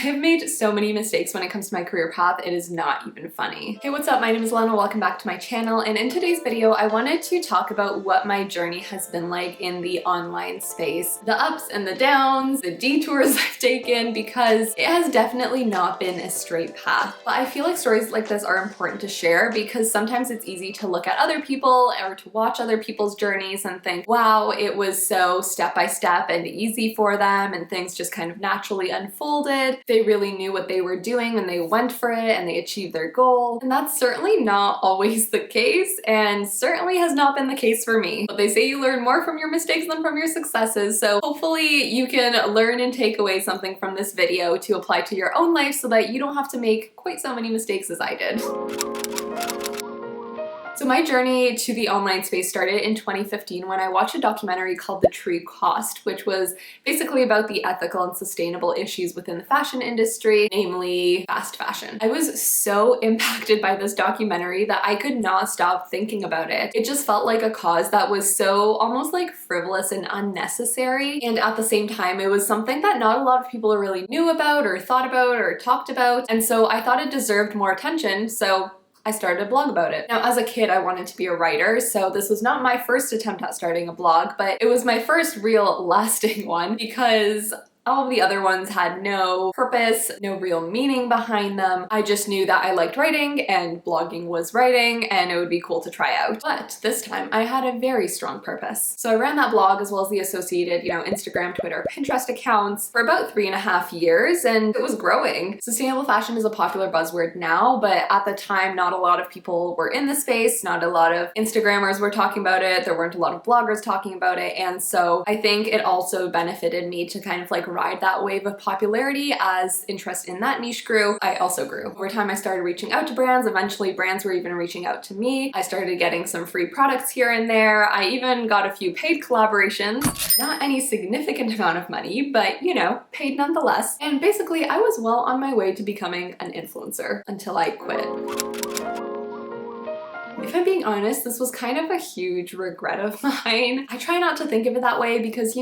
have made so many mistakes when it comes to my career path, it is not even funny. Hey, what's up? My name is Elena, welcome back to my channel, and in today's video I wanted to talk about what my journey has been like in the online space. The ups and the downs, the detours I've taken, because it has definitely not been a straight path. But I feel like stories like this are important to share because sometimes it's easy to look at other people or to watch other people's journeys and think, wow, it was so step by step and easy for them and things just kind of naturally unfolded. They really knew what they were doing and they went for it and they achieved their goal. And that's certainly not always the case, and certainly has not been the case for me. But they say you learn more from your mistakes than from your successes, so hopefully you can learn and take away something from this video to apply to your own life so that you don't have to make quite so many mistakes as I did. So my journey to the online space started in 2015 when I watched a documentary called The True Cost, which was basically about the ethical and sustainable issues within the fashion industry, namely fast fashion. I was so impacted by this documentary that I could not stop thinking about it. It just felt like a cause that was so almost like frivolous and unnecessary, and at the same time it was something that not a lot of people really knew about or thought about or talked about, and so I thought it deserved more attention, so I started a blog about it. Now, as a kid, I wanted to be a writer, so this was not my first attempt at starting a blog, but it was my first real lasting one because all of the other ones had no purpose, no real meaning behind them. I just knew that I liked writing and blogging was writing and it would be cool to try out. But this time I had a very strong purpose. So I ran that blog as well as the associated, Instagram, Twitter, Pinterest accounts for about 3.5 years, and it was growing. Sustainable fashion is a popular buzzword now, but at the time not a lot of people were in the space, not a lot of Instagrammers were talking about it, there weren't a lot of bloggers talking about it, and so I think it also benefited me to kind of like ride that wave of popularity. As interest in that niche grew, I also grew. Over time I started reaching out to brands, eventually brands were even reaching out to me. I started getting some free products here and there. I even got a few paid collaborations, not any significant amount of money, but paid nonetheless. And basically I was well on my way to becoming an influencer until I quit. If I'm being honest, this was kind of a huge regret of mine. I try not to think of it that way because,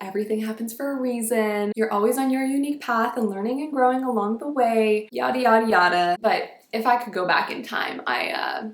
everything happens for a reason. You're always on your unique path and learning and growing along the way, yada, yada, yada. But if I could go back in time, I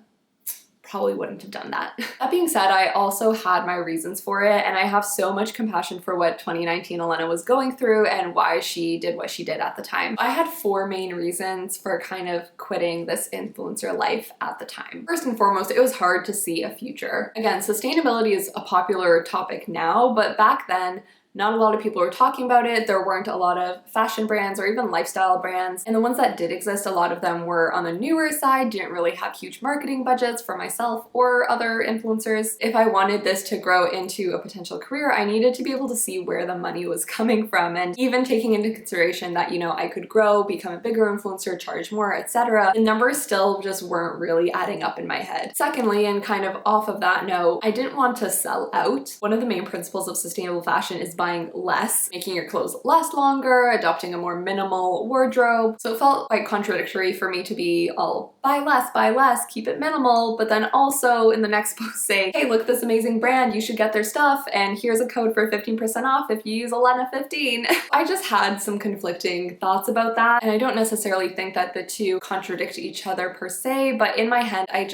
probably wouldn't have done that. That being said, I also had my reasons for it, and I have so much compassion for what 2019 Elena was going through and why she did what she did at the time. I had 4 main reasons for kind of quitting this influencer life at the time. First and foremost, it was hard to see a future. Again, sustainability is a popular topic now, but back then, not a lot of people were talking about it. There weren't a lot of fashion brands or even lifestyle brands. And the ones that did exist, a lot of them were on the newer side, didn't really have huge marketing budgets for myself or other influencers. If I wanted this to grow into a potential career, I needed to be able to see where the money was coming from. And even taking into consideration that, I could grow, become a bigger influencer, charge more, etc., the numbers still just weren't really adding up in my head. Secondly, and kind of off of that note, I didn't want to sell out. One of the main principles of sustainable fashion is buying less, making your clothes last longer, adopting a more minimal wardrobe. So it felt quite contradictory for me to be all buy less, keep it minimal, but then also in the next post say, hey, look at this amazing brand, you should get their stuff, and here's a code for 15% off if you use Elena15. I just had some conflicting thoughts about that, and I don't necessarily think that the two contradict each other per se, but in my head, I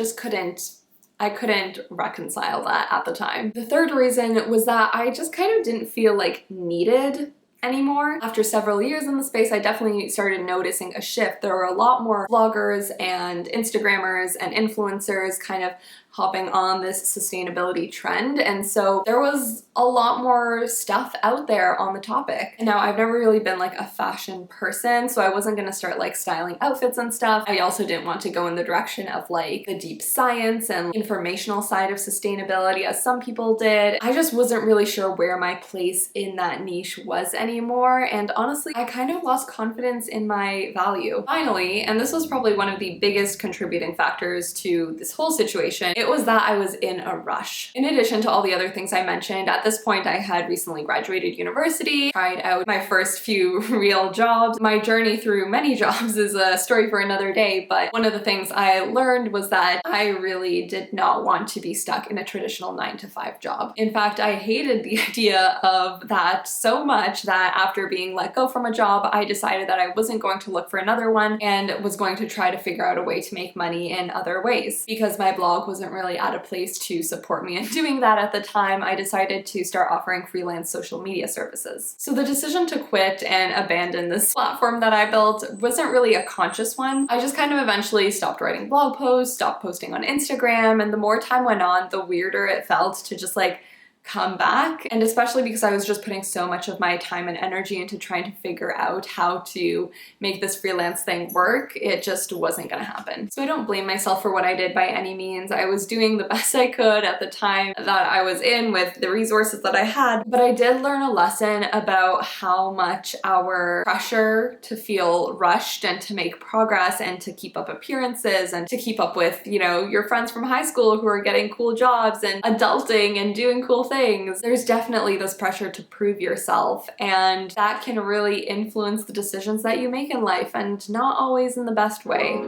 couldn't reconcile that at the time. The third reason was that I just kind of didn't feel like needed anymore. After several years in the space, I definitely started noticing a shift. There were a lot more vloggers and Instagrammers and influencers kind of hopping on this sustainability trend, and so there was a lot more stuff out there on the topic. And now I've never really been like a fashion person, so I wasn't gonna start like styling outfits and stuff. I also didn't want to go in the direction of like the deep science and informational side of sustainability as some people did. I just wasn't really sure where my place in that niche was anymore, and honestly I kind of lost confidence in my value. Finally, and this was probably one of the biggest contributing factors to this whole situation, it was that I was in a rush. In addition to all the other things I mentioned, at this point I had recently graduated university, tried out my first few real jobs. My journey through many jobs is a story for another day, but one of the things I learned was that I really did not want to be stuck in a traditional 9-to-5 job. In fact, I hated the idea of that so much that after being let go from a job, I decided that I wasn't going to look for another one and was going to try to figure out a way to make money in other ways. Because my blog wasn't really at a place to support me in doing that at the time, I decided to start offering freelance social media services. So the decision to quit and abandon this platform that I built wasn't really a conscious one. I just kind of eventually stopped writing blog posts, stopped posting on Instagram, and the more time went on, the weirder it felt to just like come back. And especially because I was just putting so much of my time and energy into trying to figure out how to make this freelance thing work, it just wasn't gonna happen. So I don't blame myself for what I did by any means. I was doing the best I could at the time that I was in with the resources that I had, but I did learn a lesson about how much our pressure to feel rushed and to make progress and to keep up appearances and to keep up with, you know, your friends from high school who are getting cool jobs and adulting and doing cool things. There's definitely this pressure to prove yourself, and that can really influence the decisions that you make in life, and not always in the best way.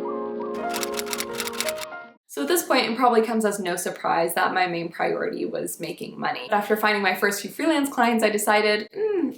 So at this point, it probably comes as no surprise that my main priority was making money. But after finding my first few freelance clients, I decided,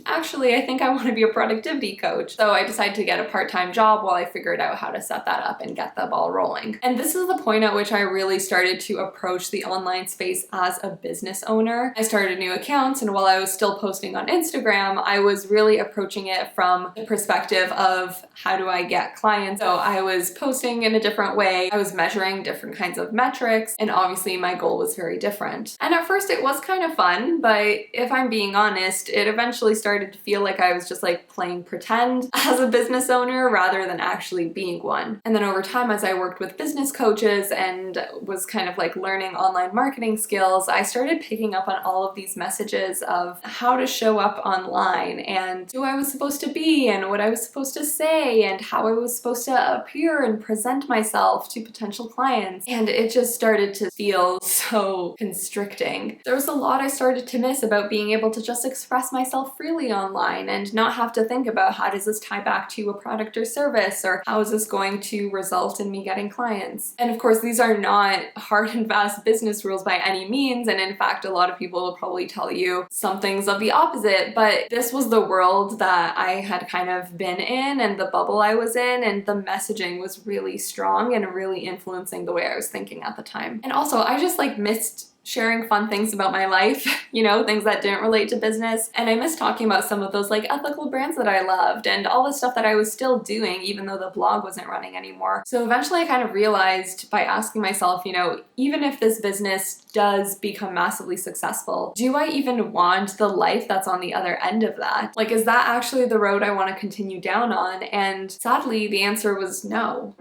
actually, I think I want to be a productivity coach. So I decided to get a part-time job while I figured out how to set that up and get the ball rolling. And this is the point at which I really started to approach the online space as a business owner. I started new accounts, and while I was still posting on Instagram, I was really approaching it from the perspective of how do I get clients? So I was posting in a different way. I was measuring different kinds of metrics, and obviously my goal was very different. And at first it was kind of fun, but if I'm being honest, it eventually started to feel like I was just like playing pretend as a business owner rather than actually being one. And then over time, as I worked with business coaches and was kind of like learning online marketing skills, I started picking up on all of these messages of how to show up online and who I was supposed to be and what I was supposed to say and how I was supposed to appear and present myself to potential clients. And it just started to feel so constricting. There was a lot I started to miss about being able to just express myself freely online and not have to think about how does this tie back to a product or service, or how is this going to result in me getting clients. And of course, these are not hard and fast business rules by any means, and in fact, a lot of people will probably tell you some things of the opposite, but this was the world that I had kind of been in and the bubble I was in, and the messaging was really strong and really influencing the way I was thinking at the time. And also, I just like missed sharing fun things about my life, you know, things that didn't relate to business. And I miss talking about some of those like ethical brands that I loved and all the stuff that I was still doing even though the blog wasn't running anymore. So eventually I kind of realized by asking myself, you know, even if this business does become massively successful, do I even want the life that's on the other end of that? Like, is that actually the road I want to continue down on? And sadly, the answer was no.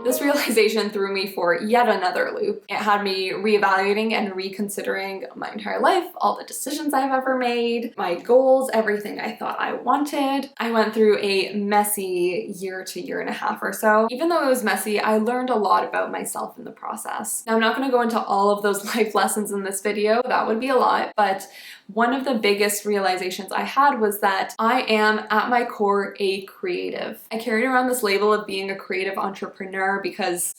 This realization threw me for yet another loop. It had me reevaluating and reconsidering my entire life, all the decisions I've ever made, my goals, everything I thought I wanted. I went through a messy year to year and a half or so. Even though it was messy, I learned a lot about myself in the process. Now, I'm not gonna go into all of those life lessons in this video, that would be a lot, but one of the biggest realizations I had was that I am, at my core, a creative. I carried around this label of being a creative entrepreneur because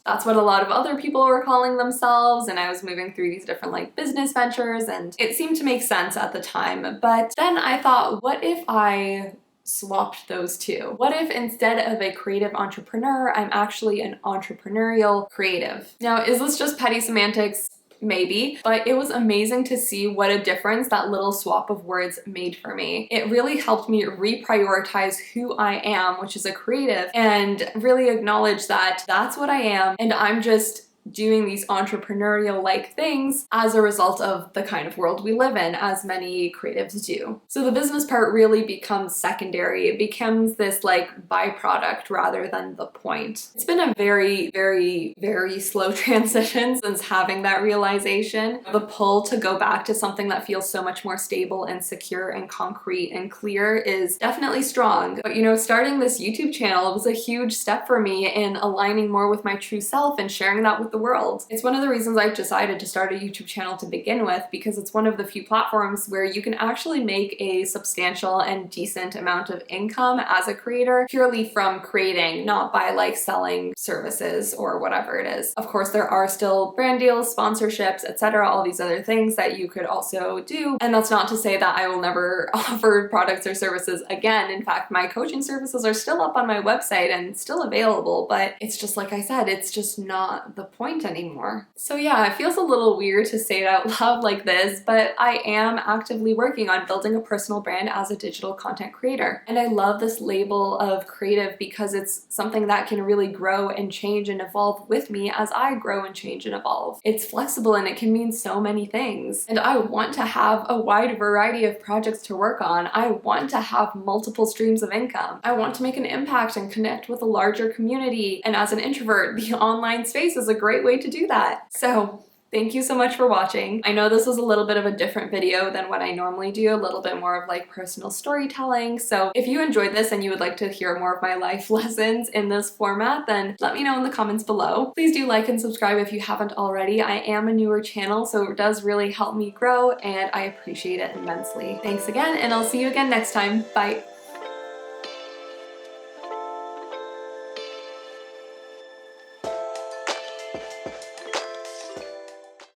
that's what a lot of other people were calling themselves, and I was moving through these different like business ventures, and it seemed to make sense at the time. But then I thought, what if I swapped those two? What if instead of a creative entrepreneur, I'm actually an entrepreneurial creative? Now, is this just petty semantics? Maybe, but it was amazing to see what a difference that little swap of words made for me. It really helped me reprioritize who I am, which is a creative, and really acknowledge that that's what I am, and I'm just doing these entrepreneurial-like things as a result of the kind of world we live in, as many creatives do. So the business part really becomes secondary. It becomes this like byproduct rather than the point. It's been a very, very, very slow transition since having that realization. The pull to go back to something that feels so much more stable and secure and concrete and clear is definitely strong. But you know, starting this YouTube channel was a huge step for me in aligning more with my true self and sharing that with the world. It's one of the reasons I decided to start a YouTube channel to begin with, because it's one of the few platforms where you can actually make a substantial and decent amount of income as a creator purely from creating, not by like selling services or whatever it is. Of course, there are still brand deals, sponsorships, etc., all these other things that you could also do. And that's not to say that I will never offer products or services again. In fact, my coaching services are still up on my website and still available, but it's just like I said, it's just not the point anymore. So yeah, it feels a little weird to say it out loud like this, but I am actively working on building a personal brand as a digital content creator. And I love this label of creative because it's something that can really grow and change and evolve with me as I grow and change and evolve. It's flexible and it can mean so many things. And I want to have a wide variety of projects to work on. I want to have multiple streams of income. I want to make an impact and connect with a larger community. And as an introvert, the online space is a great way to do that. So thank you so much for watching. I know this was a little bit of a different video than what I normally do, a little bit more of like personal storytelling. So if you enjoyed this and you would like to hear more of my life lessons in this format, then let me know in the comments below. Please do like and subscribe if you haven't already. I am a newer channel, so it does really help me grow and I appreciate it immensely. Thanks again, and I'll see you again next time. Bye.